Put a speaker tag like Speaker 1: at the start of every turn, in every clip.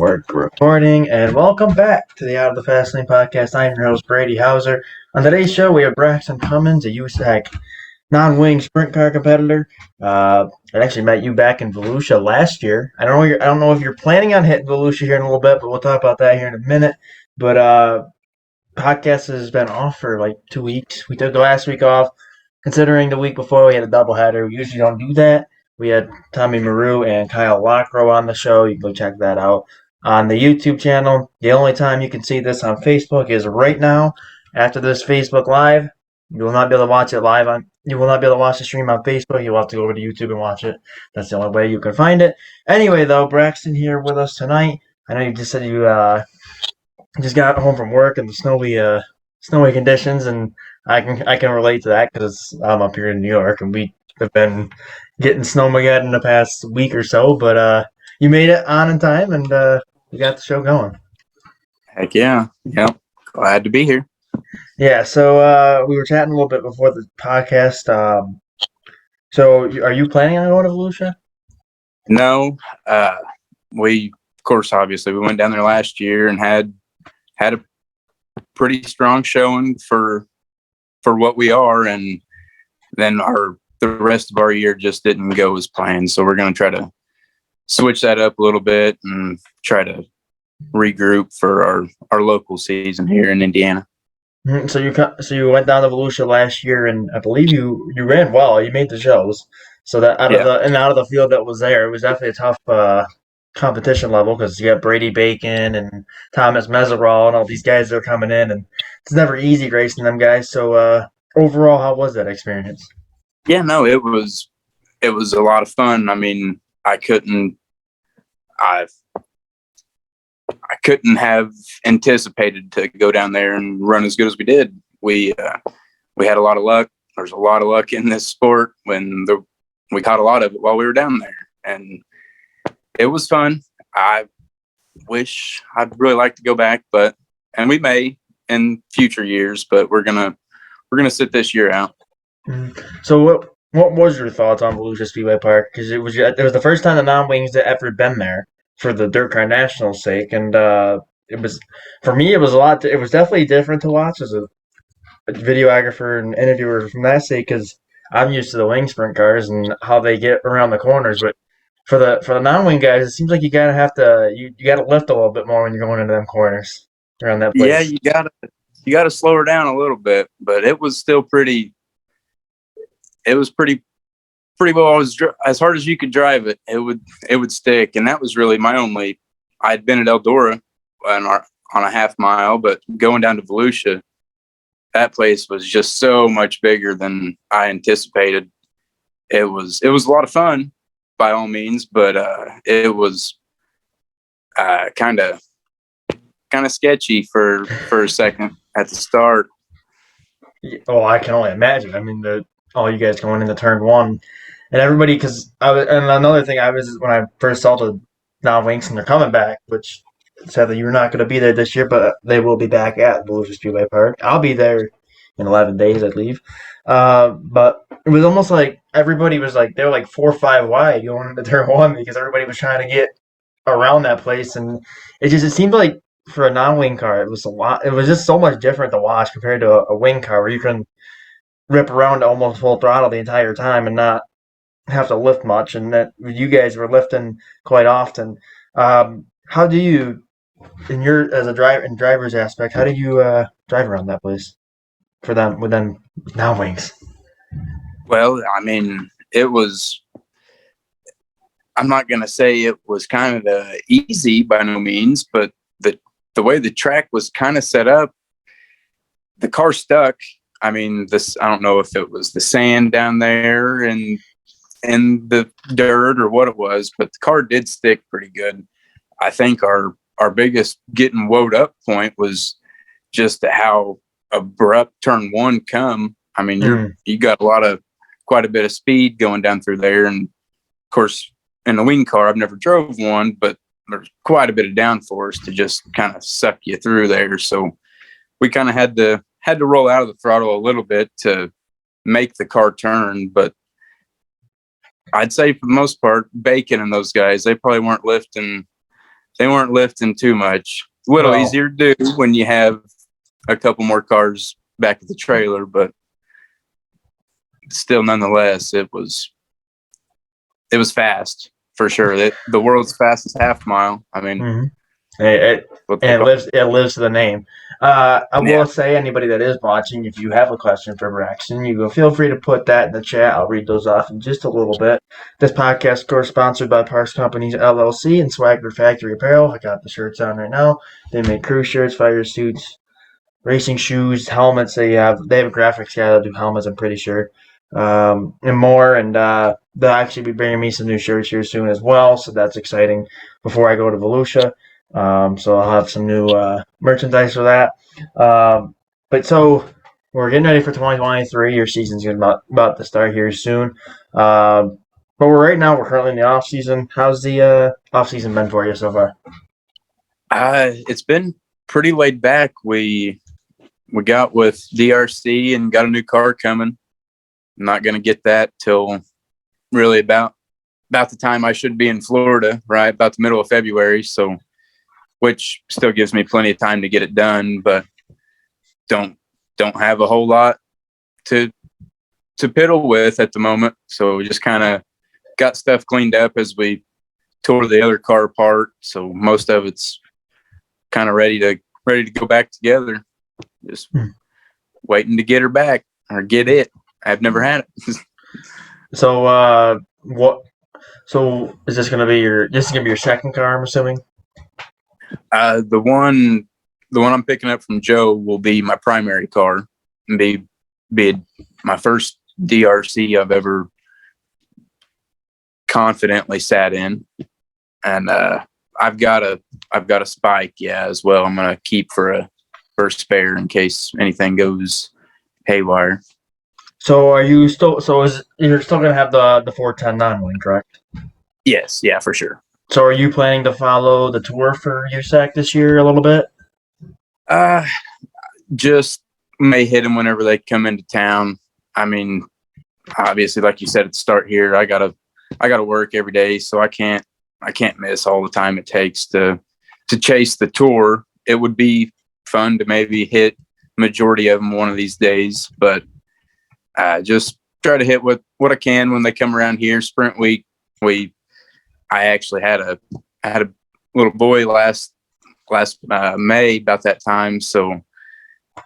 Speaker 1: We're recording, and welcome back to the Out of the Fast Lane podcast. I'm your host, Brady Hauser. On today's show, we have Braxton Cummings, a USAC non-wing sprint car competitor. I actually met you back in Volusia last year. I don't know if you're planning on hitting Volusia here in a little bit, but we'll talk about that here in a minute. But podcast has been off for like 2 weeks. We took the last week off, considering the week before we had a doubleheader. We usually don't do that. We had Tommy Maru and Kyle Lockrow on the show. You can go check that out on the YouTube channel. The only time you can see this on Facebook is right now after this Facebook Live. You will not be able to watch it live on. You will not be able to watch the stream on Facebook. You'll have to go over to YouTube and watch it. That's the only way you can find it. Anyway, though, Braxton here with us tonight. I know you just said you just got home from work in the snowy conditions, and I can relate to that because I'm up here in New York and we have been getting snowmageddon in the past week or so. But you made it on in time, and we got the show going.
Speaker 2: Heck yeah. Yep. Glad to be here.
Speaker 1: Yeah, so we were chatting a little bit before the podcast. So are you planning on going to Volusia?
Speaker 2: No. We, of course, obviously, we went down there last year and had a pretty strong showing for what we are, and then the rest of our year just didn't go as planned. So we're going to try to switch that up a little bit and try to regroup for our local season here in Indiana.
Speaker 1: So you went down to Volusia last year, and I believe you ran well. You made the shows. So that out of the field that was there, it was definitely a tough competition level because you got Brady Bacon and Thomas Mesereau and all these guys that are coming in, and it's never easy racing them guys. So overall, how was that experience?
Speaker 2: Yeah, no, it was a lot of fun. I mean, I couldn't have anticipated to go down there and run as good as we did. We had a lot of luck. There's a lot of luck in this sport we caught a lot of it while we were down there, and it was fun. I wish I'd really like to go back, and we may in future years, but we're gonna sit this year out.
Speaker 1: So what was your thoughts on Volusia Speedway Park? Because it was the first time the non-wings had ever been there for the Dirt Car National's sake, and it was, for me, it was a lot. It was definitely different to watch as a videographer and interviewer from that sake, because I'm used to the wing sprint cars and how they get around the corners. But for the non-wing guys, it seems like you gotta lift a little bit more when you're going into them corners around that place.
Speaker 2: Yeah, you gotta slow her down a little bit, but it was still pretty. It was pretty well. As hard as you could drive it, it would stick, and that was really my only. I'd been at Eldora on a half mile, but going down to Volusia, that place was just so much bigger than I anticipated. It was a lot of fun, by all means, but it was kind of sketchy for a second at the start.
Speaker 1: Oh, I can only imagine. I mean, all you guys going into turn one, and everybody, because and another thing, when I first saw the non-wings and they're coming back, which sadly you're not going to be there this year, but they will be back at Volusia Speedway Park. I'll be there in 11 days, I believe. But it was almost like everybody was like, they were like 4 or 5 wide going into turn one because everybody was trying to get around that place, and it seemed like for a non-wing car, it was a lot. It was just so much different to watch compared to a wing car where you can rip around almost full throttle the entire time and not have to lift much, and that you guys were lifting quite often. How do you, as a driver's aspect, how do you drive around that place for them with them non-wings?
Speaker 2: Well, I mean, I'm not going to say it was kind of easy by no means, but the way the track was kind of set up, the car stuck. I mean, I don't know if it was the sand down there and the dirt or what it was, but the car did stick pretty good. I think our biggest getting woed up point was just how abrupt turn one come. I mean, you got quite a bit of speed going down through there, and of course, in a wing car, I've never drove one, but there's quite a bit of downforce to just kind of suck you through there. So we kind of had to roll out of the throttle a little bit to make the car turn, but I'd say for the most part, Bacon and those guys, they probably weren't lifting they weren't lifting too much. A little easier to do when you have a couple more cars back at the trailer, but still, nonetheless, it was fast for sure. The world's fastest half mile. I mean,
Speaker 1: it lives to the name. I will say, anybody that is watching, if you have a question for Braxton, you go feel free to put that in the chat. I'll read those off in just a little bit. This podcast, of course, sponsored by Parks Companies LLC and Swagger Factory Apparel. I got the shirts on right now. They make crew shirts, fire suits, racing shoes, helmets. They have a graphics guy that do helmets, I'm pretty sure, and more. And they'll actually be bringing me some new shirts here soon as well, so that's exciting before I go to Volusia. So I'll have some new merchandise for that. But so we're getting ready for 2023. Your season's about to start here soon. But we're currently in the off season. How's the off season been for you so far?
Speaker 2: It's been pretty laid back. We got with DRC and got a new car coming. I'm not going to get that till really about the time I should be in Florida, right? About the middle of February. So, which still gives me plenty of time to get it done, but don't have a whole lot to piddle with at the moment. So we just kind of got stuff cleaned up as we tore the other car apart. So most of it's kind of ready to go back together. Just waiting to get her back or get it. I've never had it.
Speaker 1: So So is this gonna be your second car? I'm assuming.
Speaker 2: The one I'm picking up from Joe will be my primary car and be my first DRC I've ever confidently sat in, and I've got a Spike as well. I'm gonna keep for a spare in case anything goes haywire.
Speaker 1: So are you still? You're still gonna have the 410 non-wing, correct?
Speaker 2: Yes, yeah, for sure.
Speaker 1: So are you planning to follow the tour for USAC this year a little bit?
Speaker 2: Just may hit them whenever they come into town. I mean, obviously, like you said at the start here, I gotta work every day, so I can't miss all the time it takes to chase the tour. It would be fun to maybe hit majority of them one of these days, but just try to hit what I can when they come around here. Sprint week, I actually had a little boy last May about that time, so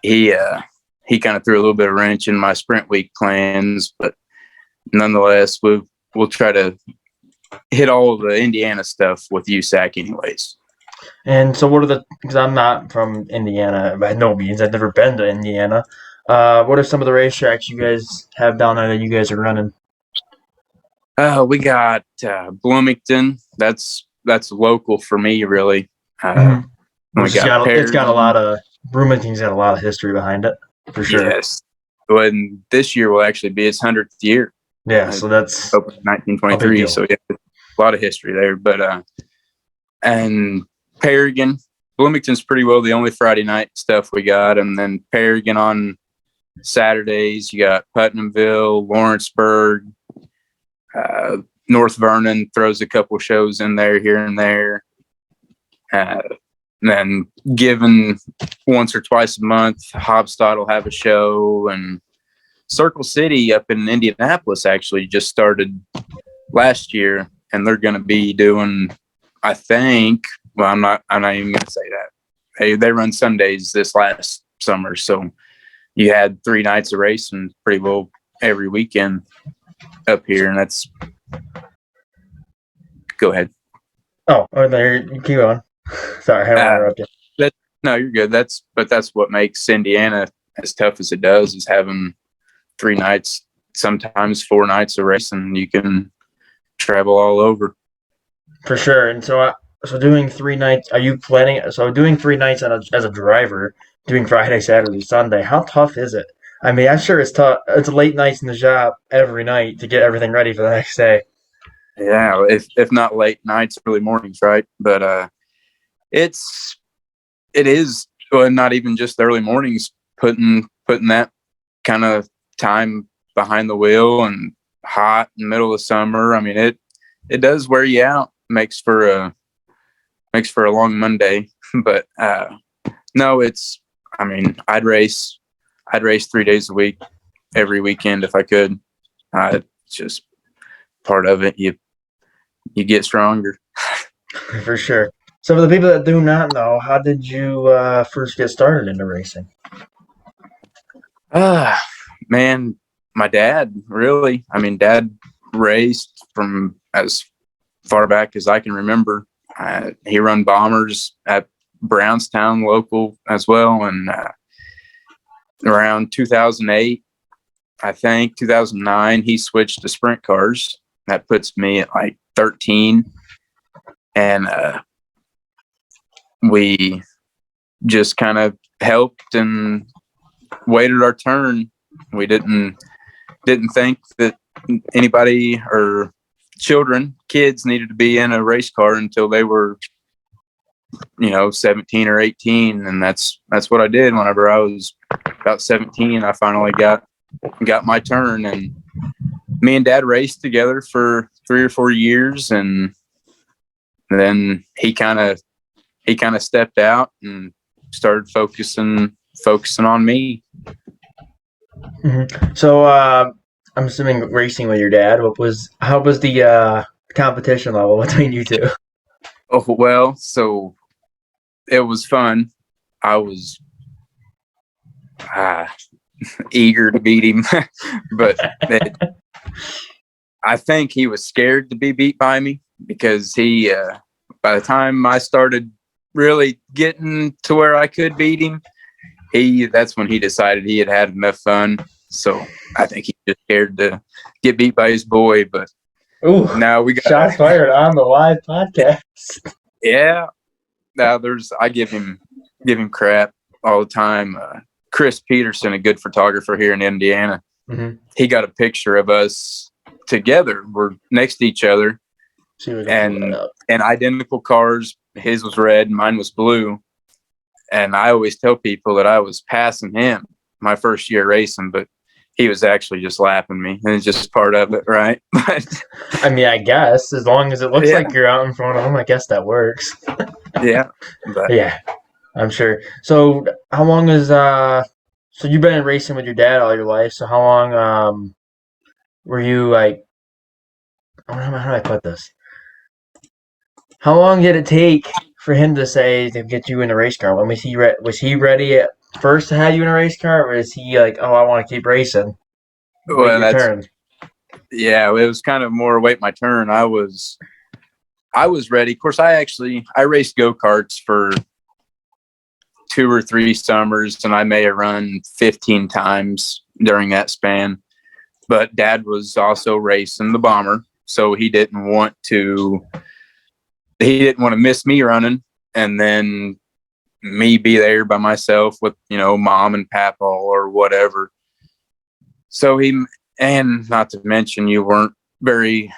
Speaker 2: he kind of threw a little bit of wrench in my sprint week plans, but nonetheless, we'll try to hit all of the Indiana stuff with USAC anyways.
Speaker 1: And so because I'm not from Indiana by no means, I've never been to Indiana. What are some of the racetracks you guys have down there that you guys are running?
Speaker 2: We got Bloomington. That's local for me, really.
Speaker 1: Bloomington's got a lot of history behind it, for sure.
Speaker 2: Yes. And this year will actually be its 100th year.
Speaker 1: Yeah, so that's
Speaker 2: 1923. So yeah, a lot of history there. But and Paragon, Bloomington's pretty well the only Friday night stuff we got, and then Paragon on Saturdays. You got Putnamville, Lawrenceburg, North Vernon throws a couple shows in there here and there. And then given once or twice a month, Hobstadt will have a show, and Circle City up in Indianapolis actually just started last year, and they're going to be doing, I think, well, I'm not even going to say that. They run Sundays this last summer, so you had 3 nights of racing pretty well every weekend up here, and that's. Go ahead.
Speaker 1: Oh, there you keep going. Sorry, I interrupted.
Speaker 2: No, you're good. That's what makes Indiana as tough as it does, is having 3 nights, sometimes 4 nights of racing. You can travel all over.
Speaker 1: For sure. And so doing 3 nights, are you planning? So doing 3 nights as a driver, doing Friday, Saturday, Sunday, how tough is it? I mean, I'm sure it's tough. It's late nights in the shop every night to get everything ready for the next day.
Speaker 2: Yeah, if not late nights, early mornings, right? But it is, well, not even just the early mornings, putting that kind of time behind the wheel and hot in the middle of summer. I mean, it does wear you out. Makes for makes for a long Monday. But no, I'd race 3 days a week, every weekend if I could. It's just part of it. You get stronger.
Speaker 1: For sure. So for the people that do not know, how did you first get started into racing?
Speaker 2: Man, my dad, really. Dad raced from as far back as I can remember. He run bombers at Brownstown local as well. And around 2008, I think 2009, he switched to sprint cars. That puts me at like 13. And we just kind of helped and waited our turn. We didn't think that anybody or kids needed to be in a race car until they were 17 or 18. And that's what I did. Whenever I was about 17, I finally got my turn, and me and Dad raced together for 3 or 4 years, and then he kind of stepped out and started focusing on me.
Speaker 1: Mm-hmm. So I'm assuming racing with your dad. How was the competition level between you two?
Speaker 2: Oh, well, so it was fun. I was eager to beat him, but I think he was scared to be beat by me, because he, by the time I started really getting to where I could beat him, that's when he decided he had enough fun. So I think he just scared to get beat by his boy. But now we got
Speaker 1: shots fired on the live podcast.
Speaker 2: Yeah. Now I give him crap all the time. Chris Peterson, a good photographer here in Indiana, he got a picture of us together. We're next to each other, and identical cars. His was red, mine was blue. And I always tell people that I was passing him my first year racing, but he was actually just lapping me, and it's just part of it, right? But
Speaker 1: I guess as long as it looks like you're out in front of him, I guess that works.
Speaker 2: Yeah.
Speaker 1: Yeah, I'm sure. So how long is so you've been racing with your dad all your life? So how long were you like? How do I put this? How long did it take for him to get you in a race car? When was he ready at first to have you in a race car, or is he like, oh, I want to keep racing?
Speaker 2: Well, that's turn. Yeah, it was kind of more wait my turn. I was ready. Of course, I raced go-karts for 2 or 3 summers, and I may have run 15 times during that span. But Dad was also racing the bomber, so he didn't want to miss me running, and then me be there by myself with Mom and Papa or whatever. So and not to mention, you weren't very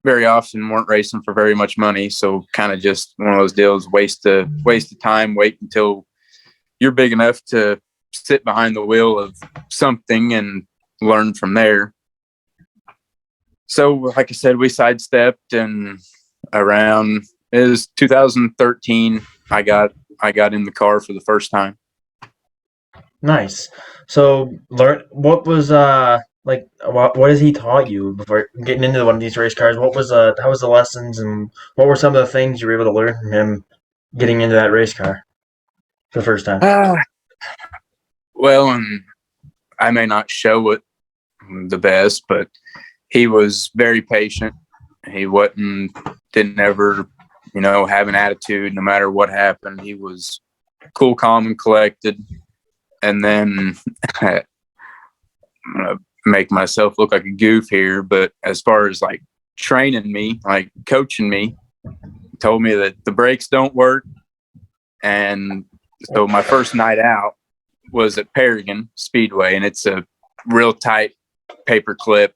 Speaker 2: often weren't racing for very much money. So kind of just one of those deals, waste of time, wait until you're big enough to sit behind the wheel of something and learn from there. So like I said, we sidestepped, and around it was 2013, I got in the car for the first time.
Speaker 1: Nice. So what was what has he taught you before getting into one of these race cars? How was the lessons, and what were some of the things you were able to learn from him getting into that race car for the first time?
Speaker 2: Well, and I may not show it the best, but he was very patient. He didn't ever, have an attitude no matter what happened. He was cool, calm, and collected. And then I'm going to make myself look like a goof here, but as far as like training me, like coaching me, told me that the brakes don't work. And so my first night out was at Paragon Speedway, and it's a real tight paper clip.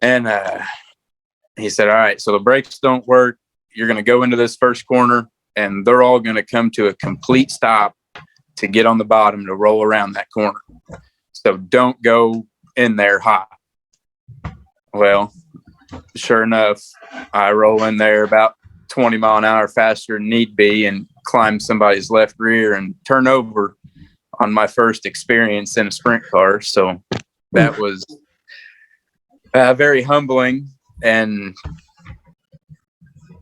Speaker 2: And he said, all right, so the brakes don't work. You're going to go into this first corner, and they're all going to come to a complete stop to get on the bottom to roll around that corner. So don't go in there hot. Well, sure enough, I roll in there about 20 mile an hour faster than need be and climb somebody's left rear and turn over on my first experience in a sprint car. So that was very humbling, and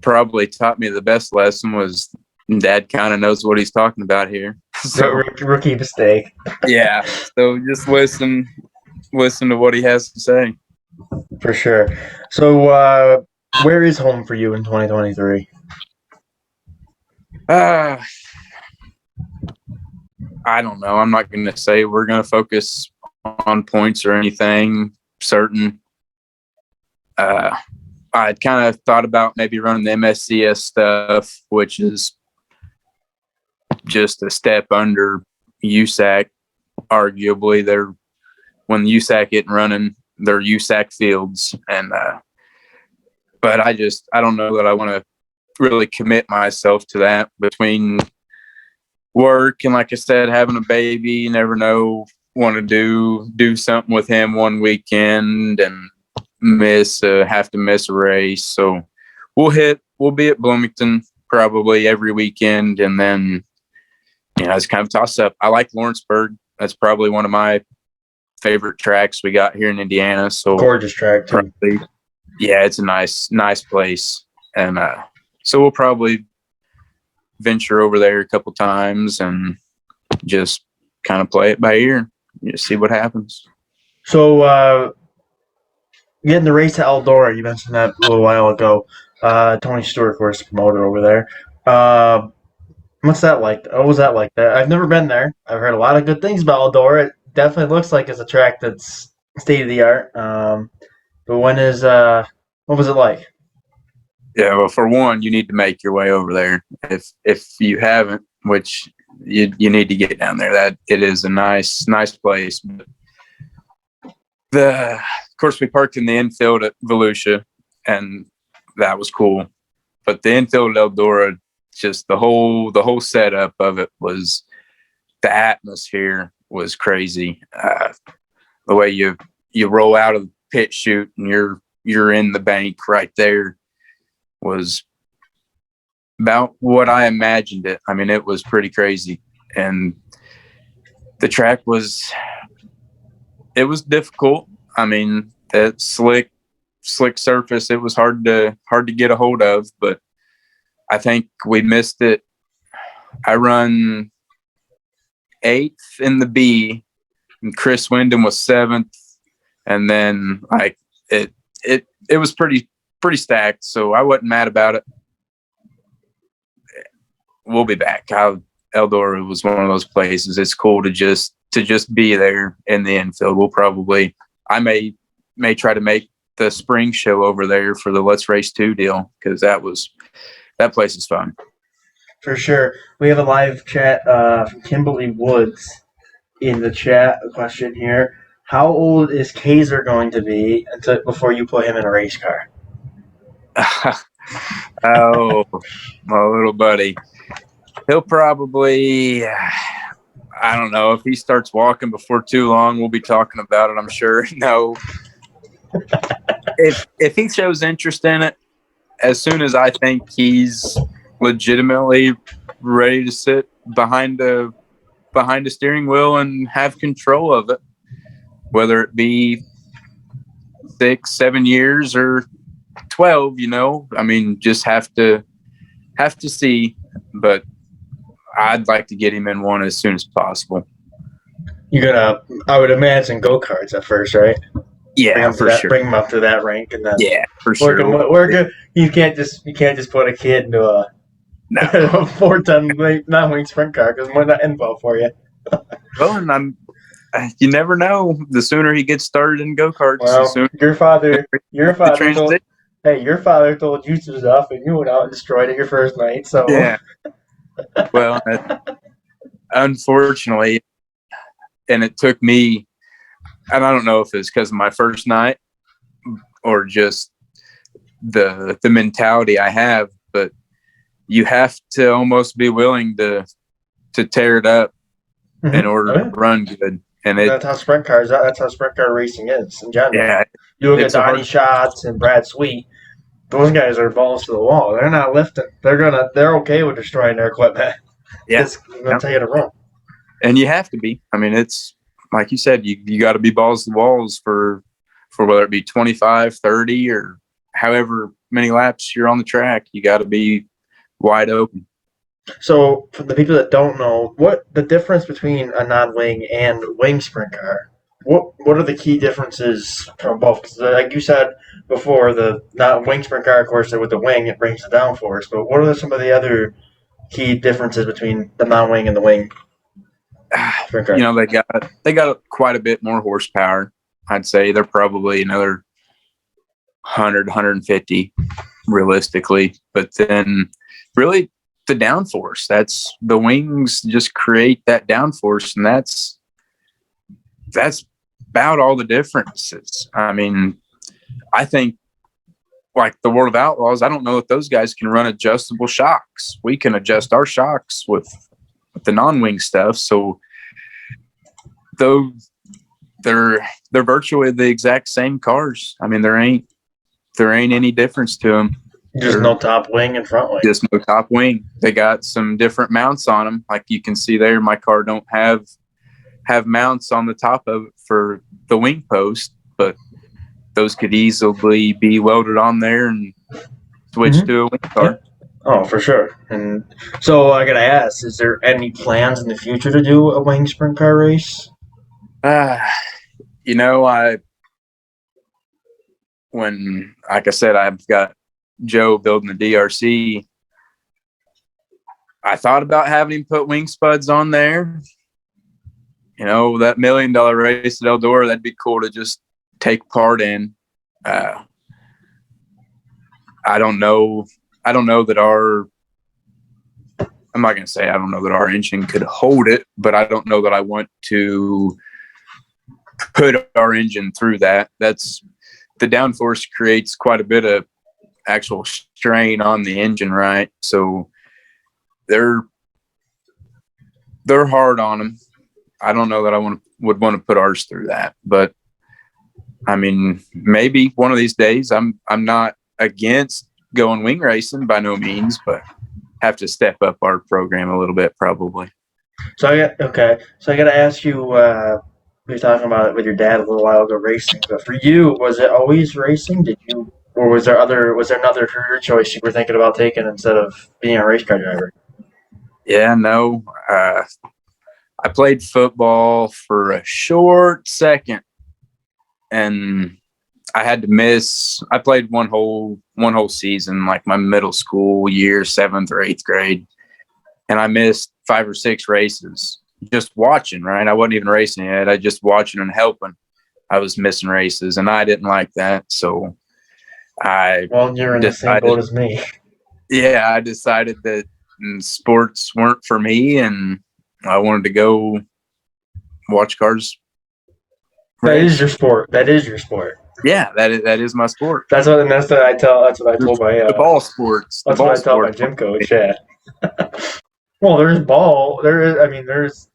Speaker 2: probably taught me the best lesson was Dad kind of knows what he's talking about here. So
Speaker 1: Rookie mistake.
Speaker 2: yeah, so just listen to what he has to say.
Speaker 1: For sure. So where is home for you in 2023?
Speaker 2: I don't know. I'm not going to say we're going to focus on points or anything certain. I'd kind of thought about maybe running the MSCS stuff, which is just a step under USAC. Arguably, when the USAC isn't running, they're USAC fields, and but I don't know that I want to really commit myself to that between work and, like I said, having a baby. You never know. Want to do something with him one weekend and have to miss a race. So we'll be at Bloomington probably every weekend, and then it's kind of toss up. I like Lawrenceburg. That's probably one of my favorite tracks we got here in Indiana. So
Speaker 1: gorgeous track too.
Speaker 2: Yeah, it's a nice place, and so we'll probably venture over there a couple times and just kind of play it by ear. Just see what happens.
Speaker 1: So getting the race to Eldora, you mentioned that a little while ago. Tony Stewart, of course, promoter over there. What's that like? What was that like? I've never been there. I've heard a lot of good things about Eldora. It definitely looks like it's a track that's state of the art. But what was it like?
Speaker 2: Yeah, well, for one, you need to make your way over there. If you haven't, which you need to get down there. That it is a nice place. Of course, we parked in the infield at Volusia, and that was cool. But the infield at Eldora, just the whole setup of it was, the atmosphere was crazy. The way you roll out of the pit chute and you're in the bank right there was about what I imagined it. I mean, it was pretty crazy, and the track was difficult. I mean, that slick surface, it was hard to get a hold of, but I think we missed it. I run 8th in the B, and Chris Wyndham was 7th, and then like it was pretty stacked, so I wasn't mad about it. We'll be back. Eldora was one of those places. It's cool to just be there in the infield. I may try to make the spring show over there for the Let's Race 2 deal, because that place is fun.
Speaker 1: For sure. We have a live chat from Kimberly Woods in the chat. A question here: how old is Kaiser going to be before you put him in a race car?
Speaker 2: Oh, my little buddy. He'll probably, I don't know, if he starts walking before too long, we'll be talking about it, I'm sure. No. If he shows interest in it, as soon as I think he's legitimately ready to sit behind a steering wheel and have control of it, whether it be 6-7 years or 12, I mean, just have to see, but I'd like to get him in one as soon as possible.
Speaker 1: You're gonna, I would imagine, go-karts at first, right?
Speaker 2: Yeah, for sure.
Speaker 1: Bring him up to that rank, and then
Speaker 2: for sure.
Speaker 1: We're good. You can't just put a kid into a 4-ton non-wing sprint car, because we're not info for you.
Speaker 2: Well, and you never know. The sooner he gets started in go-karts,
Speaker 1: well,
Speaker 2: the sooner
Speaker 1: your father told you to stuff, and you went out and destroyed it your first night. So
Speaker 2: yeah. Well, unfortunately, and it took me, and I don't know if it's because of my first night or just the mentality I have, but you have to almost be willing to tear it up in order to run good. And
Speaker 1: that's how sprint car racing is in general.
Speaker 2: Yeah,
Speaker 1: you look at Donnie Schatz and Brad Sweet. those guys are balls to the wall. They're not lifting. They're okay with destroying their equipment.
Speaker 2: Yeah.
Speaker 1: I'm gonna tell you the wrong.
Speaker 2: And you have to be. I mean, it's like you said, you got to be balls to the walls for whether it be 25, 30, or however many laps you're on the track. You got to be wide open.
Speaker 1: So, for the people that don't know, what the difference between a non-wing and wing sprint car? What are the key differences from both? Because, like you said before, the non-wing sprint car, of course, with the wing, it brings the downforce. But what are some of the other key differences between the non-wing and the wing sprint car?
Speaker 2: You know, they got quite a bit more horsepower. I'd say they're probably another 100, 150 realistically. But then really the downforce, that's the wings just create that downforce, and that's about all the differences. I mean, I think like the World of Outlaws, I don't know if those guys can run adjustable shocks. We can adjust our shocks with the non-wing stuff. So though they're virtually the exact same cars. I mean, there ain't any difference to them.
Speaker 1: Just no top wing and front wing.
Speaker 2: Just no top wing. They got some different mounts on them. Like you can see there, my car don't have mounts on the top of it for the wing post, but those could easily be welded on there and switch to a wing car.
Speaker 1: Yeah. Oh, for sure. And so I gotta ask, is there any plans in the future to do a wing sprint car race?
Speaker 2: You know, like I said, I've got Joe building the DRC. I thought about having him put wing spuds on there. You know, that $1 million race at Eldora, that'd be cool to just take part in. I don't know that I'm not going to say I don't know that our engine could hold it, but I don't know that I want to put our engine through that. That's the downforce creates quite a bit of actual strain on the engine, right? So they're hard on them. I don't know that I would want to put ours through that, but I mean, maybe one of these days. I'm not against going wing racing by no means, but have to step up our program a little bit probably.
Speaker 1: So I got to ask you. We were talking about it with your dad a little while ago, racing. But for you, was it always racing? Or was there another career choice you were thinking about taking instead of being a race car driver?
Speaker 2: Yeah, no. I played football for a short second, and I had to miss. I played one whole season, like my middle school year, 7th or 8th grade, and I missed 5 or 6 races just watching. Right, I wasn't even racing yet. I just watching and helping. I was missing races, and I didn't like that. So
Speaker 1: you're in the same boat as me.
Speaker 2: Yeah, I decided that sports weren't for me, and I wanted to go watch cars.
Speaker 1: That is your sport.
Speaker 2: Yeah, that is my sport.
Speaker 1: That's what I told my
Speaker 2: the ball sports.
Speaker 1: That's what I tell my gym coach. Yeah. Well, there's ball. There's.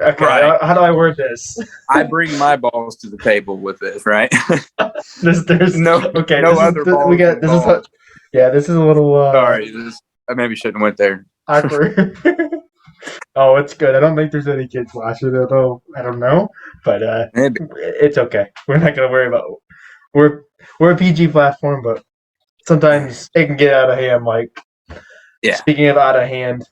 Speaker 1: Okay, right. How do I word this?
Speaker 2: I bring my balls to the table with this, right?
Speaker 1: there's
Speaker 2: no other balls.
Speaker 1: This is a little.
Speaker 2: Sorry, I maybe shouldn't have went there.
Speaker 1: Awkward. Oh, it's good. I don't think there's any kids watching it, though. I don't know, but it's okay. We're not gonna worry about. We're a PG platform, but sometimes it can get out of hand. Like, speaking of out of hand,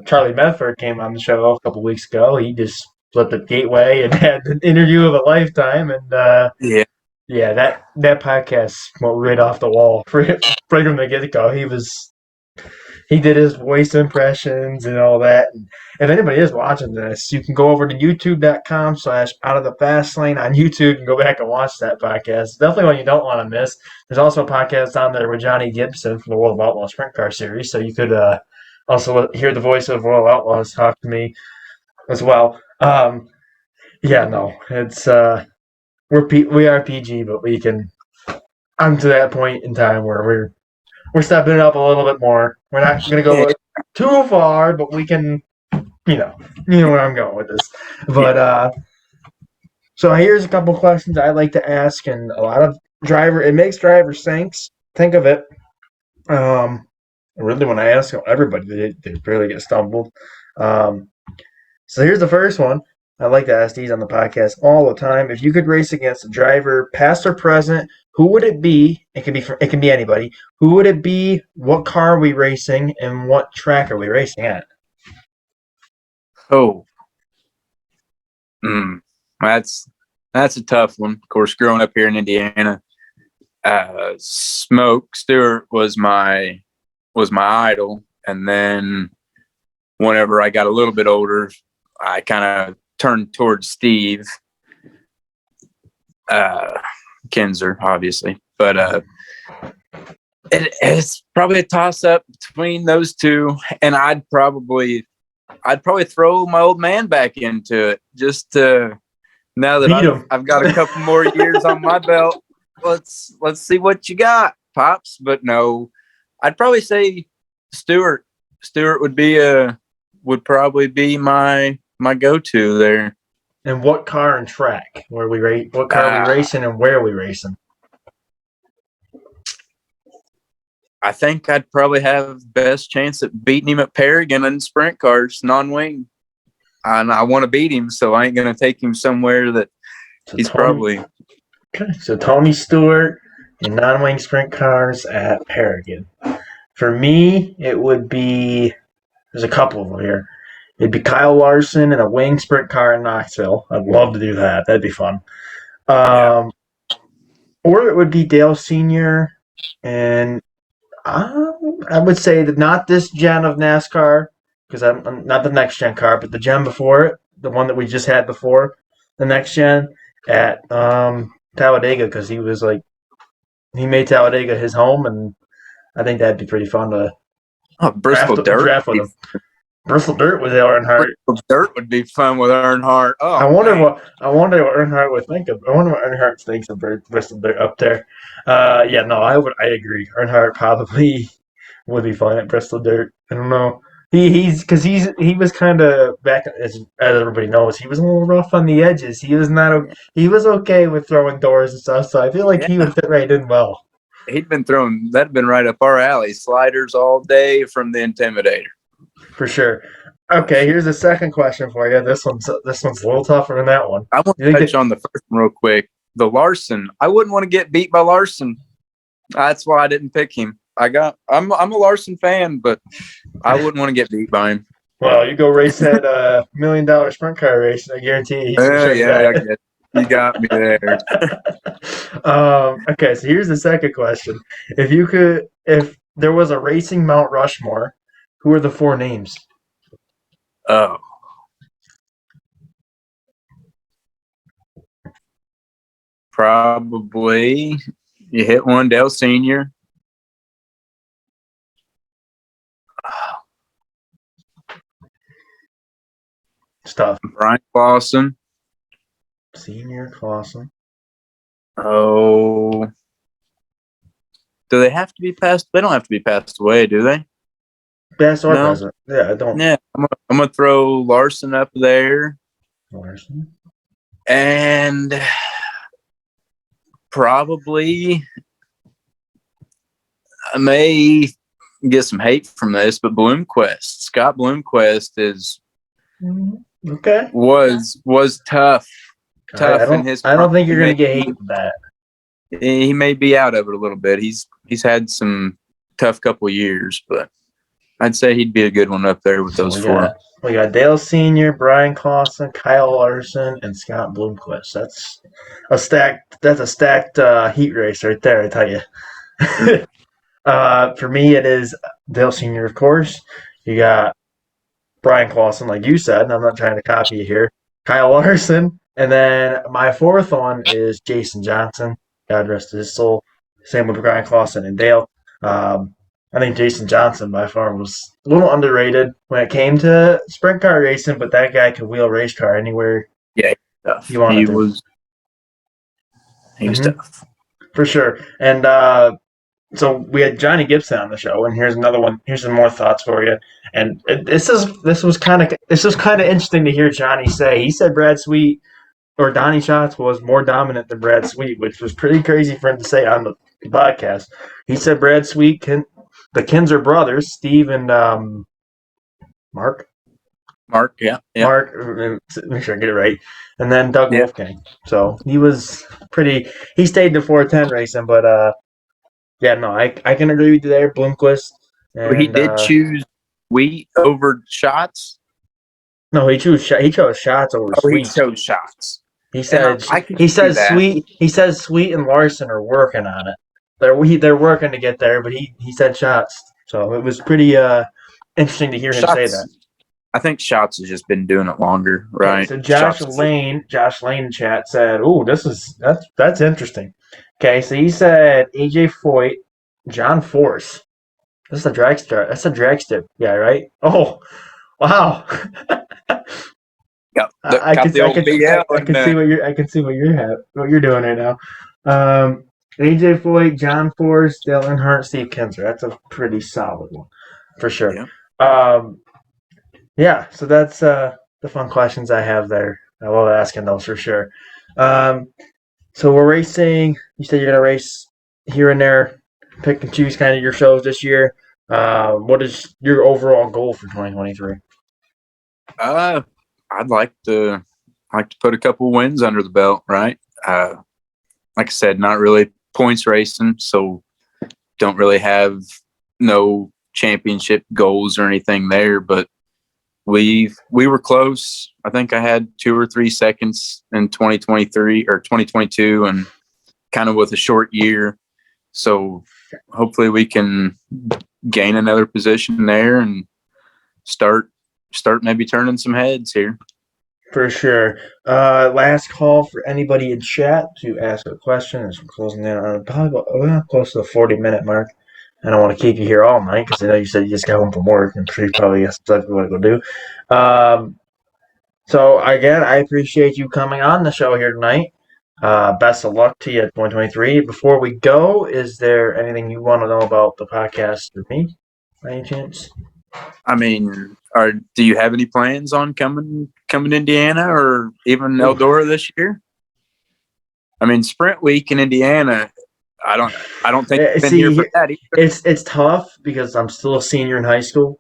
Speaker 1: Charlie Medford came on the show a couple weeks ago. He just split the gateway and had an interview of a lifetime, and that podcast went right off the wall right from the get go. He did his voice impressions and all that. And if anybody is watching this, you can go over to youtube.com/outofthefastlane on YouTube and go back and watch that podcast. Definitely one you don't want to miss. There's also a podcast on there with Johnny Gibson from the World of Outlaws Sprint Car Series, so you could also hear the voice of World of Outlaws talk to me as well. It's we are PG, but we can. I'm to that point in time where we're stepping it up a little bit more. We're not going to go too far, but we can, you know where I'm going with this. But so here's a couple questions I like to ask, and a lot of it makes drivers think of it. Really, when I ask everybody, they barely get stumbled. Um, so here's the first one. I like to ask these on the podcast all the time. If you could race against a driver, past or present, who would it be? It can be anybody. Who would it be? What car are we racing? And what track are we racing at?
Speaker 2: Oh, that's a tough one. Of course, growing up here in Indiana, Smoke Stewart was my idol, and then whenever I got a little bit older, I kind of turned towards Steve Kinzer, obviously, but it's probably a toss up between those two, and I'd probably throw my old man back into it just to, now that I've got a couple more years on my belt. Let's see what you got, Pops. But no, I'd probably say Stewart. Stewart would probably be my go-to there.
Speaker 1: And what car and track? What car are we racing and where are we racing?
Speaker 2: I think I'd probably have best chance at beating him at Paragon in sprint cars, non-wing. And I want to beat him, so I ain't going to take him somewhere that he's probably.
Speaker 1: Okay, so Tony Stewart in non-wing sprint cars at Paragon. For me, it would be, there's a couple of them here. It'd be Kyle Larson in a wing sprint car in Knoxville. I'd love to do that. That'd be fun. Or it would be Dale Sr. and I would say that not this gen of NASCAR, because I'm not the next gen car, but the gen before it, the one that we just had before the next gen at Talladega, because he made Talladega his home, and I think that'd be pretty fun to
Speaker 2: Bristol
Speaker 1: draft with him. Bristol Dirt with Earnhardt.
Speaker 2: Bristol Dirt would be fun with Earnhardt. Oh,
Speaker 1: I wonder what Earnhardt would think of. I wonder what Earnhardt thinks of Bristol Dirt up there. I agree. Earnhardt probably would be fun at Bristol Dirt. I don't know. He was kind of back, as everybody knows, he was a little rough on the edges. He was okay with throwing doors and stuff. So I feel like he would fit right in well.
Speaker 2: That'd been right up our alley. Sliders all day from the Intimidator.
Speaker 1: For sure. Okay, here's the second question for you. This one's a little tougher than that one.
Speaker 2: I want to touch on the first one real quick. The Larson. I wouldn't want to get beat by Larson. That's why I didn't pick him. I'm a Larson fan, but I wouldn't want to get beat by him.
Speaker 1: Well, you go race that $1 million sprint car race, and I guarantee you.
Speaker 2: You got me there.
Speaker 1: Okay, so here's the second question. If there was a racing Mount Rushmore, who are the 4 names?
Speaker 2: Oh. Probably you hit one, Dale Sr.
Speaker 1: Stuff.
Speaker 2: Brian Clausen.
Speaker 1: Senior Clausen.
Speaker 2: Oh. Do they have to be passed? They don't have to be passed away, do they?
Speaker 1: Past or present. Yeah, I don't.
Speaker 2: Yeah, I'm gonna throw Larson up there.
Speaker 1: Larson.
Speaker 2: And probably I may get some hate from this, but Bloomquist, Scott Bloomquist was tough in his.
Speaker 1: I don't think you're going to get hate for that.
Speaker 2: He may be out of it a little bit. He's had some tough couple of years, but I'd say he'd be a good one up there with those 4.
Speaker 1: We got Dale Sr., Brian Clausen, Kyle Larson, and Scott Bloomquist. That's a stacked heat race right there, I tell you. For me, it is Dale Sr., of course. You got Brian Clausen, like you said, and I'm not trying to copy you here. Kyle Larson. And then my 4th one is Jason Johnson. God rest his soul. Same with Brian Clausen and Dale. I think Jason Johnson by far was a little underrated when it came to sprint car racing, but that guy could wheel a race car anywhere.
Speaker 2: Yeah,
Speaker 1: he was
Speaker 2: tough.
Speaker 1: For sure. And so we had Johnny Gibson on the show, and here's another one. Here's some more thoughts for you. And this was kind of interesting to hear Johnny say. He said Brad Sweet or Donnie Schatz was more dominant than Brad Sweet, which was pretty crazy for him to say on the podcast. He said Brad Sweet the Kinzer brothers, Steve and Mark.
Speaker 2: Mark, yeah.
Speaker 1: Mark, make sure I get it right. And then Doug Wolfgang. So he was he stayed in the 410 racing, but I can agree with you there. Bloomquist. And,
Speaker 2: he did choose wheat over shots.
Speaker 1: No, he chose shots over sweet.
Speaker 2: He chose shots.
Speaker 1: He said sweet. He says Sweet and Larson are working on it. They're working to get there, but he said shots. So it was pretty interesting to hear him say that.
Speaker 2: I think Shots has just been doing it longer, right?
Speaker 1: So Josh Lane in chat said, "Oh, that's interesting." Okay, so he said AJ Foyt, John Force. This is a dragster. That's a dragster. Yeah, right. Oh, wow. I can see what you're doing right now. AJ Foyt, John Force, Dale Earnhardt, Steve Kinzer. That's a pretty solid one, for sure. Yeah. So that's the fun questions I have there. I love asking those for sure. So we're racing. You said you're gonna race here and there, pick and choose kind of your shows this year. What is your overall goal for 2023?
Speaker 2: I'd like to put a couple wins under the belt, right? Like I said, not really points racing, so don't really have no championship goals or anything there. But we were close. I think I had 2 or 3 seconds in 2023 or 2022, and kind of with a short year. So hopefully we can gain another position there and start maybe turning some heads here.
Speaker 1: For sure. Last call for anybody in chat to ask a question as we're closing in on probably close to the 40-minute mark. I don't want to keep you here all night because I know you said you just got home from work. I'm sure you probably got stuff you want to go do. So, again, I appreciate you coming on the show here tonight. Best of luck to you at 2023. Before we go, is there anything you want to know about the podcast or me, by any chance?
Speaker 2: I mean, do you have any plans on coming to Indiana or even Eldora this year? I mean, Sprint Week in Indiana, I don't think I've been here for that either.
Speaker 1: It's tough because I'm still a senior in high school.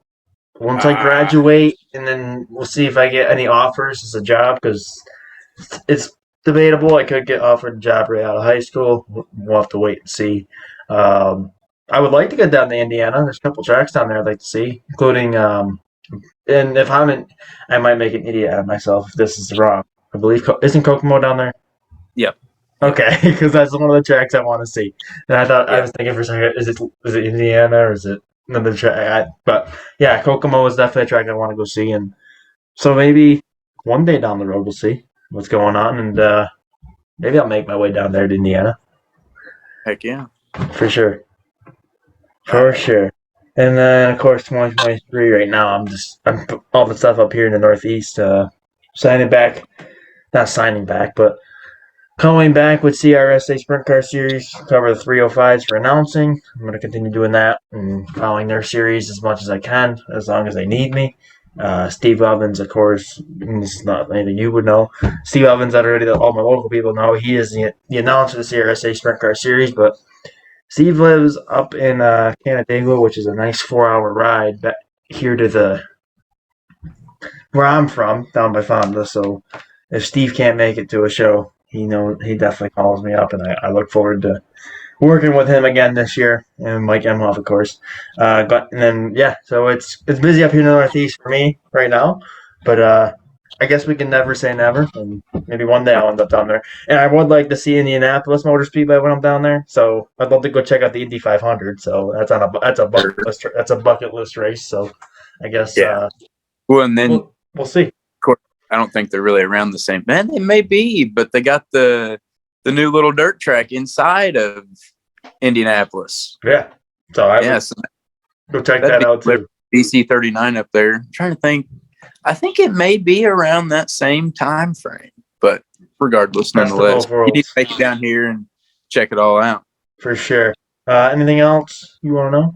Speaker 1: Once I graduate, and then we'll see if I get any offers as a job because it's debatable. I could get offered a job right out of high school. We'll have to wait and see. I would like to get down to Indiana. There's a couple tracks down there I'd like to see, including and if I might make an idiot out of myself if this is wrong. I believe isn't Kokomo down there?
Speaker 2: Yep.
Speaker 1: Okay, because that's one of the tracks I want to see. And I thought I was thinking for a second, is it Indiana or is it another track? But yeah, Kokomo is definitely a track I want to go see, and so maybe one day down the road we'll see what's going on, and maybe I'll make my way down there to Indiana.
Speaker 2: Heck yeah,
Speaker 1: for sure. For sure. And then, of course, 2023 right now, I'm all the stuff up here in the Northeast, not signing back, but coming back with CRSA Sprint Car Series, cover the 305s for announcing. I'm going to continue doing that and following their series as much as I can, as long as they need me. Steve Evans, of course, this is not anything you would know. Steve Evans, that already all my local people know, he is the announcer of the CRSA Sprint Car Series, but Steve lives up in Canandaigua, which is a nice 4-hour ride back here to where I'm from, down by Fonda. So if Steve can't make it to a show, he definitely calls me up, and I look forward to working with him again this year, and Mike Emhoff, of course. So it's busy up here in the Northeast for me right now, but I guess we can never say never, and maybe one day I'll end up down there. And I would like to see Indianapolis Motor Speedway when I'm down there, so I'd love to go check out the Indy 500. So that's a bucket list race. So I guess
Speaker 2: well, and then
Speaker 1: we'll see.
Speaker 2: Of course, I don't think they're really around the same. Man, they may be, but they got the new little dirt track inside of Indianapolis.
Speaker 1: Yeah, so go check that out too.
Speaker 2: DC 39 up there. I'm trying to think. I think it may be around that same time frame, but regardless, nonetheless, you need to take it down here and check it all out.
Speaker 1: For sure. Anything else you want to know?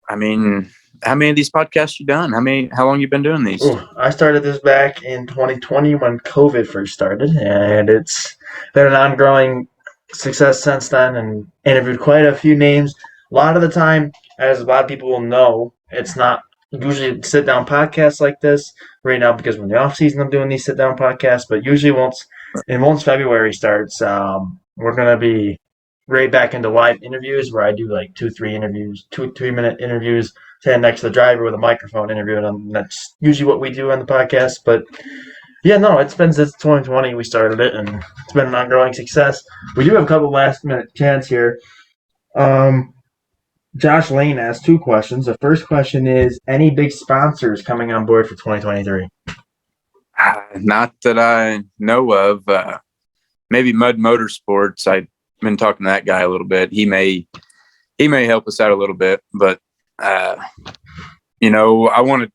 Speaker 2: I mean, how many of these podcasts you done? How long you been doing these?
Speaker 1: I started this back in 2020 when COVID first started, and it's been an ongoing success since then, and interviewed quite a few names A lot of the time, as a lot of people will know, it's not usually sit down podcasts like this right now because we're in the off season. I'm doing these sit down podcasts, but usually once February starts, we're gonna be right back into live interviews where I do like 2 3 minute interviews, stand next to the driver with a microphone interviewing them. That's usually what we do on the podcast. But yeah, no, it's been since 2020 we started it, and it's been an ongoing success. We do have a couple last minute chats here. Um, Josh Lane asked 2 questions. The first question is, any big sponsors coming on board for 2023?
Speaker 2: Not that I know of. Maybe Mud Motorsports. I've been talking to that guy a little bit. He may help us out a little bit, but I do want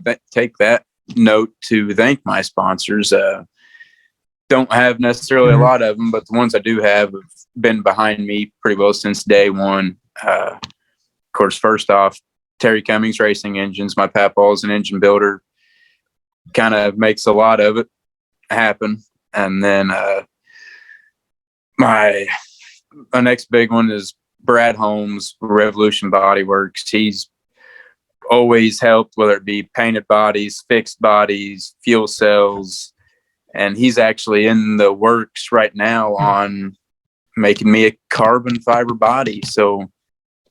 Speaker 2: to take that note to thank my sponsors. Don't have necessarily a lot of them, but the ones I do have been behind me pretty well since day one. Of course, first off, Terry Cummings Racing Engines. My papaw is an engine builder, kind of makes a lot of it happen. And then my next big one is Brad Holmes, Revolution Body Works. He's always helped, whether it be painted bodies, fixed bodies, fuel cells, and he's actually in the works right now on making me a carbon fiber body. So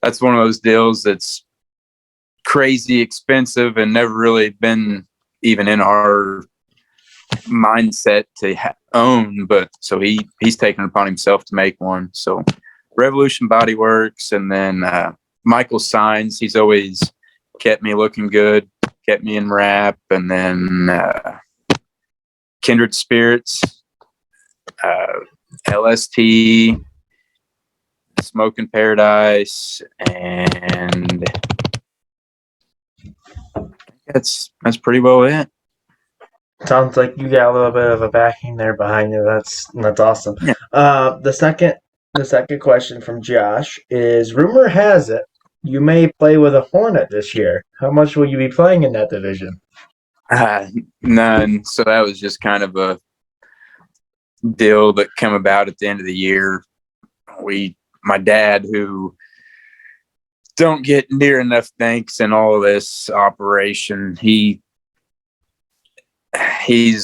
Speaker 2: that's one of those deals that's crazy expensive and never really been even in our mindset to own. But so he's taken it upon himself to make one. So Revolution Body Works, and then Michael Signs. He's always kept me looking good, kept me in wrap, and then Kindred Spirits, LST, Smoking Paradise, and that's pretty well it.
Speaker 1: Sounds like you got a little bit of a backing there behind you. That's awesome.
Speaker 2: Yeah.
Speaker 1: The second question from Josh is: rumor has it you may play with a Hornet this year. How much will you be playing in that division?
Speaker 2: None. So that was just kind of a deal that came about at the end of the year. My dad, who don't get near enough thanks in all of this operation, he's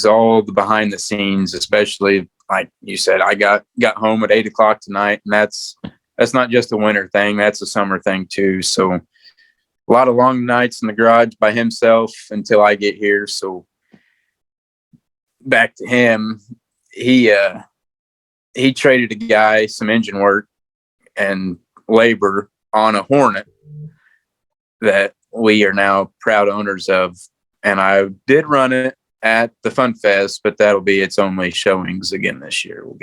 Speaker 2: all the behind the scenes, especially like you said. I got home at 8:00 tonight, and that's not just a winter thing, that's a summer thing too. So a lot of long nights in the garage by himself until I get here. So back to him, he traded a guy some engine work and labor on a Hornet that we are now proud owners of. And I did run it at the Fun Fest, but that'll be its only showings again this year. Will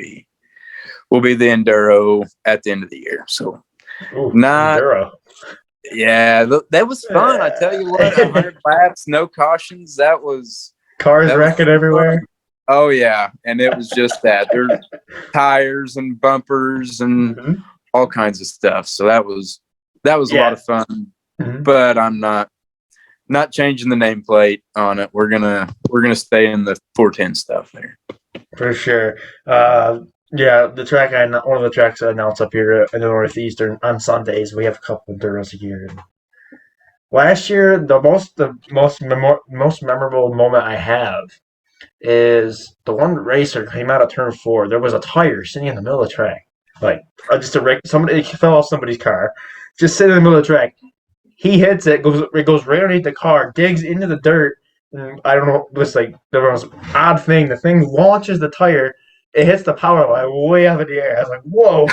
Speaker 2: be the Enduro at the end of the year. So
Speaker 1: Enduro.
Speaker 2: Yeah, that was fun. I tell you what, 100 laps, no cautions. That was
Speaker 1: cars wrecking everywhere.
Speaker 2: Fun. Oh yeah, and it was just that. There's tires and bumpers and all kinds of stuff. So that was a lot of fun. But I'm not changing the nameplate on it. We're gonna stay in the 410 stuff there
Speaker 1: for sure. Yeah, the track one of the tracks I announce up here in the Northeastern on Sundays. We have a couple of Enduros a year. Last year, the most memorable moment I have is the one racer came out of turn 4. There was a tire sitting in the middle of the track, like just somebody fell off somebody's car, just sitting in the middle of the track. He hits it, goes right underneath the car, digs into the dirt. And I don't know, it's like the most odd thing. The thing launches the tire. It hits the power line way up in the air. I was like, whoa.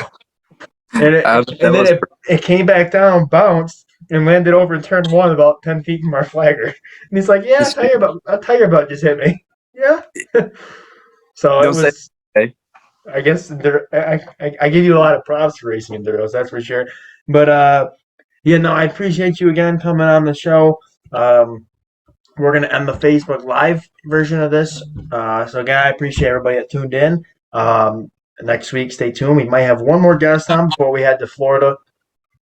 Speaker 1: And then it came back down, bounced, and landed over in turn 1 about 10 feet from our flagger. And he's like, yeah, a tire belt just hit me. Yeah. So it was, I guess, I give you a lot of props for racing Enduros, that's for sure. But, I appreciate you again coming on the show. We're going to end the Facebook Live version of this. So, again, I appreciate everybody that tuned in. Next week, stay tuned. We might have one more guest on before we head to Florida.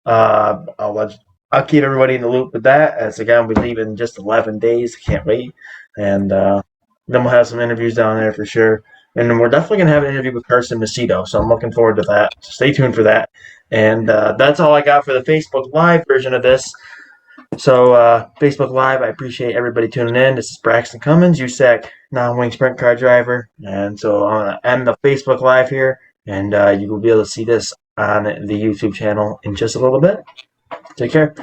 Speaker 1: I'll keep everybody in the loop with that. As, again, we leave in just 11 days. Can't wait. And then we'll have some interviews down there for sure. And we're definitely going to have an interview with Carson Macedo, so I'm looking forward to that. So stay tuned for that. And that's all I got for the Facebook Live version of this. So, Facebook Live, I appreciate everybody tuning in. This is Braxton Cummings, USAC non-wing sprint car driver. And so I'm going to end the Facebook Live here, and you will be able to see this on the YouTube channel in just a little bit. Take care.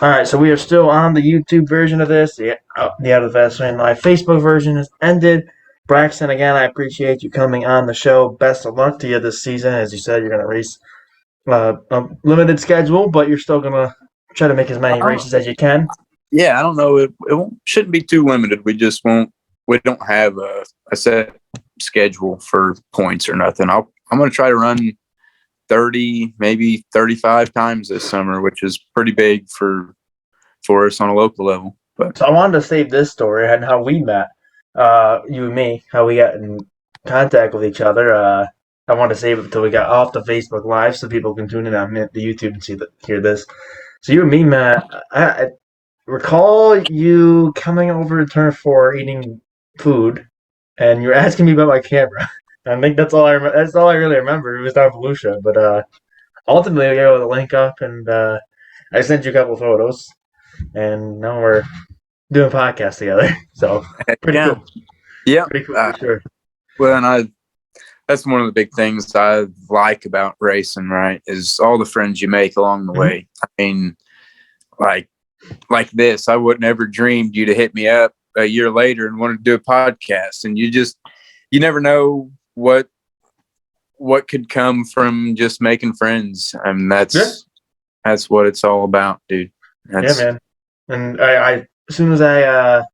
Speaker 1: All right, so we are still on the YouTube version of this. The Out of the Fast Lane Live Facebook version has ended. Braxton, again, I appreciate you coming on the show. Best of luck to you this season. As you said, you're going to race a limited schedule, but you're still going to try to make as many races as you can.
Speaker 2: Yeah, I don't know. It shouldn't be too limited. We just won't. We don't have a set schedule for points or nothing. I'm going to try to run 30, maybe 35 times this summer, which is pretty big for us on a local level. But
Speaker 1: so I wanted to save this story and how we met, you and me, how we got in contact with each other. I wanted to save it until we got off the Facebook Live so people can tune in on the YouTube and hear this. So you and me, Matt, I recall you coming over to Turn 4 eating food, and you're asking me about my camera. I think that's all I remember. That's all I really remember. It was down Volusia, but ultimately we got able to link up, and I sent you a couple photos, and now we're doing podcasts together. So pretty cool.
Speaker 2: Yeah,
Speaker 1: pretty cool for sure.
Speaker 2: Well, and that's one of the big things I like about racing, right? Is all the friends you make along the way. I mean, like this, I would never dreamed you'd have hit me up a year later and wanted to do a podcast. And you never know what could come from just making friends. I mean, that's what it's all about, dude.
Speaker 1: Yeah, man. And I as soon as I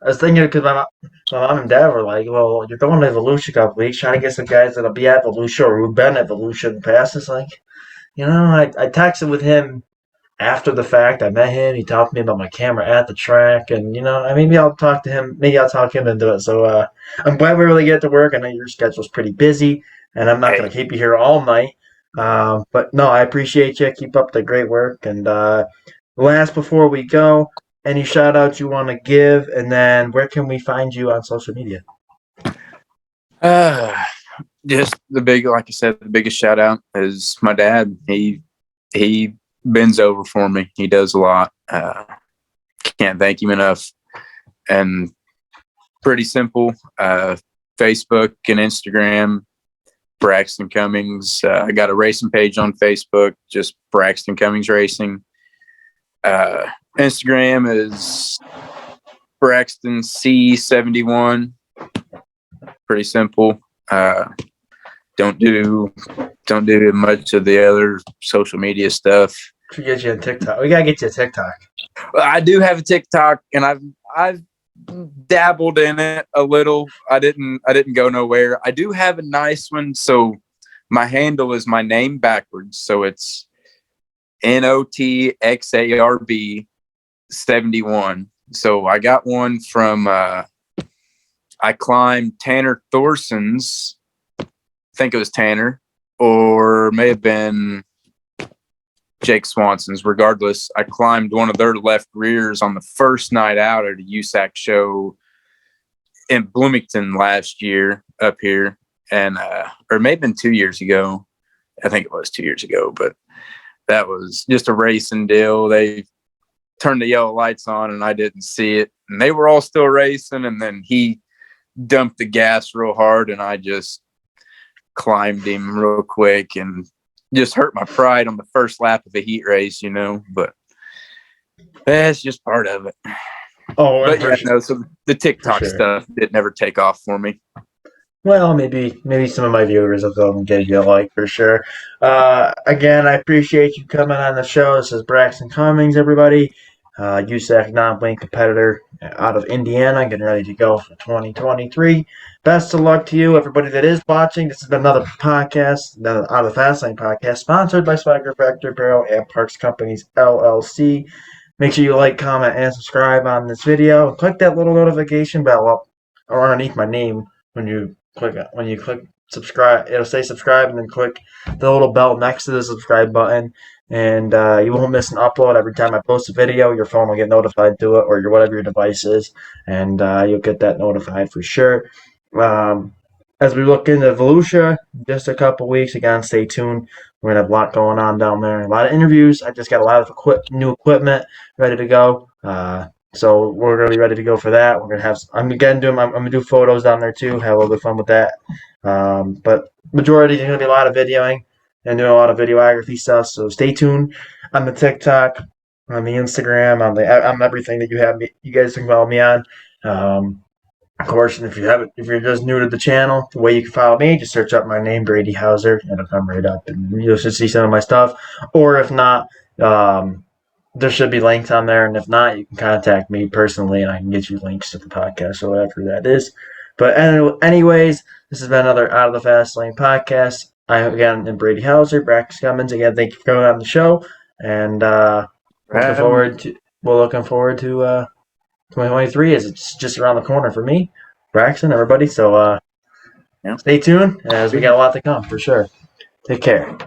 Speaker 1: was thinking, because my mom and dad were like, well, you're going to Volusia a couple weeks, trying to get some guys that'll be at Volusia or who've been at Volusia in the past. It's like, I texted with him after the fact. I met him. He talked to me about my camera at the track. And, maybe I'll talk to him. Maybe I'll talk him into it. So I'm glad we really get to work. I know your schedule's pretty busy, and I'm not going to keep you here all night. But, no, I appreciate you. Keep up the great work. And last, before we go, any shout-outs you want to give, and then where can we find you on social media?
Speaker 2: Just like I said, the biggest shout-out is my dad. He bends over for me. He does a lot. Can't thank him enough. And pretty simple. Facebook and Instagram, Braxton Cummings. I got a racing page on Facebook, just Braxton Cummings Racing. Instagram is Braxton C71. Pretty simple. Don't do much of the other social media stuff.
Speaker 1: We get you a TikTok. We gotta get you a TikTok.
Speaker 2: Well, I do have a TikTok, and I've dabbled in it a little. I didn't go nowhere. I do have a nice one. So my handle is my name backwards. So it's NOTXARB 71. So I got one from I climbed Tanner Thorson's. I think it was Tanner, or may have been Jake Swanson's. Regardless, I climbed one of their left rears on the first night out at a USAC show in Bloomington last year up here, and or it may have been 2 years ago. I think it was 2 years ago, but that was just a racing deal. They turned the yellow lights on, and I didn't see it, and they were all still racing, and then he dumped the gas real hard, and I just climbed him real quick and just hurt my pride on the first lap of the heat race, but that's just part of it.
Speaker 1: Oh,
Speaker 2: but so the TikTok stuff did never take off for me.
Speaker 1: Well, maybe some of my viewers will go and get you a like for sure. Again, I appreciate you coming on the show. This is Braxton Cummings, everybody. USAC non-wing competitor out of Indiana, getting ready to go for 2023. Best of luck to you, everybody that is watching. This has been another podcast, the Out of the Fast Lane podcast, sponsored by Swagger Factory Apparel and Parks Companies, LLC. Make sure you like, comment, and subscribe on this video. Click that little notification bell up or underneath my name when you click subscribe. It'll say subscribe, and then click the little bell next to the subscribe button. And you won't miss an upload. Every time I post a video, your phone will get notified to it, or whatever your device is, and you'll get that notified for sure. as we look into Volusia, just a couple weeks. Again, stay tuned. We're gonna have a lot going on down there. A lot of interviews. I just got a lot of new equipment ready to go. So we're gonna be ready to go for that. We're gonna have. I'm gonna do photos down there too. Have a little bit of fun with that. But majority is gonna be a lot of videoing and doing a lot of videography stuff. So stay tuned on the TikTok, on the Instagram, on everything that you guys can follow me on. Of course, if you're just new to the channel, the way you can follow me, just search up my name, Brady Hauser, and it'll come right up, and you should see some of my stuff. Or if not, there should be links on there, and if not, you can contact me personally, and I can get you links to the podcast or whatever that is. But anyways, this has been another Out of the Fast Lane podcast. I again am Brady Hauser, Braxton Cummings. Again, thank you for coming on the show, and looking forward to 2023 is it's just around the corner for me, Braxton, everybody. So stay tuned as we got a lot to come for sure. Take care.